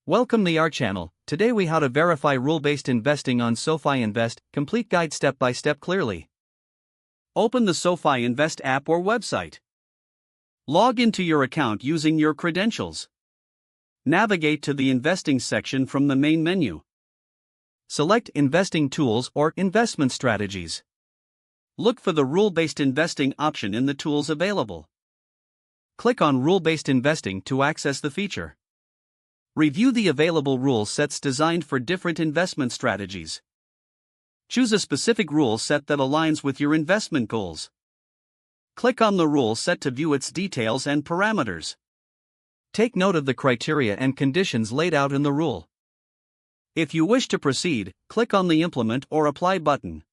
Welcome to our channel. Today we how to verify rule-based investing on SoFi Invest, complete guide step by step clearly. Open the SoFi Invest app or website. Log into your account using your credentials. Navigate to the investing section from the main menu. Select investing tools or investment strategies. Look for the rule-based investing option in the tools available. Click on rule-based investing to access the feature. Review the available rule sets designed for different investment strategies. Choose a specific rule set that aligns with your investment goals. Click on the rule set to view its details and parameters. Take note of the criteria and conditions laid out in the rule. If you wish to proceed, click on the Implement or Apply button.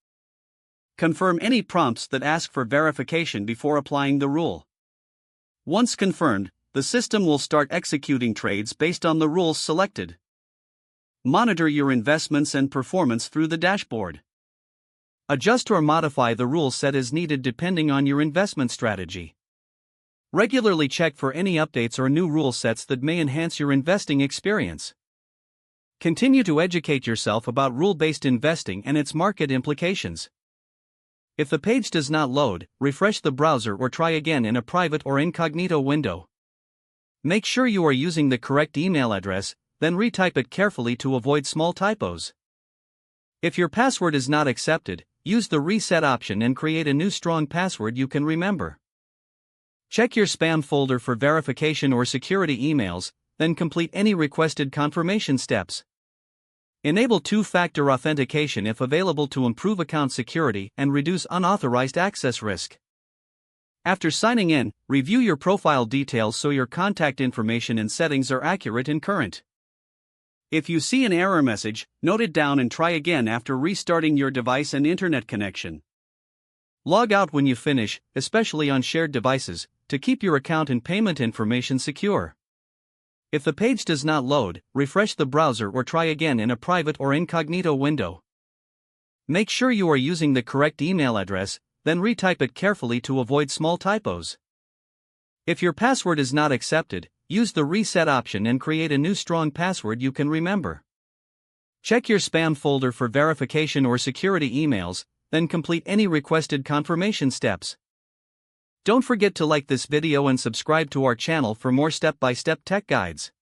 Confirm any prompts that ask for verification before applying the rule. Once confirmed, the system will start executing trades based on the rules selected. Monitor your investments and performance through the dashboard. Adjust or modify the rule set as needed depending on your investment strategy. Regularly check for any updates or new rule sets that may enhance your investing experience. Continue to educate yourself about rule-based investing and its market implications. If the page does not load, refresh the browser or try again in a private or incognito window. Make sure you are using the correct email address, then retype it carefully to avoid small typos. If your password is not accepted, use the reset option and create a new strong password you can remember. Check your spam folder for verification or security emails, then complete any requested confirmation steps. Enable two-factor authentication if available to improve account security and reduce unauthorized access risk. After signing in, review your profile details so your contact information and settings are accurate and current. If you see an error message, note it down and try again after restarting your device and internet connection. Log out when you finish, especially on shared devices, to keep your account and payment information secure. If the page does not load, refresh the browser or try again in a private or incognito window. Make sure you are using the correct email address, then retype it carefully to avoid small typos. If your password is not accepted, use the reset option and create a new strong password you can remember. Check your spam folder for verification or security emails, then complete any requested confirmation steps. Don't forget to like this video and subscribe to our channel for more step-by-step tech guides.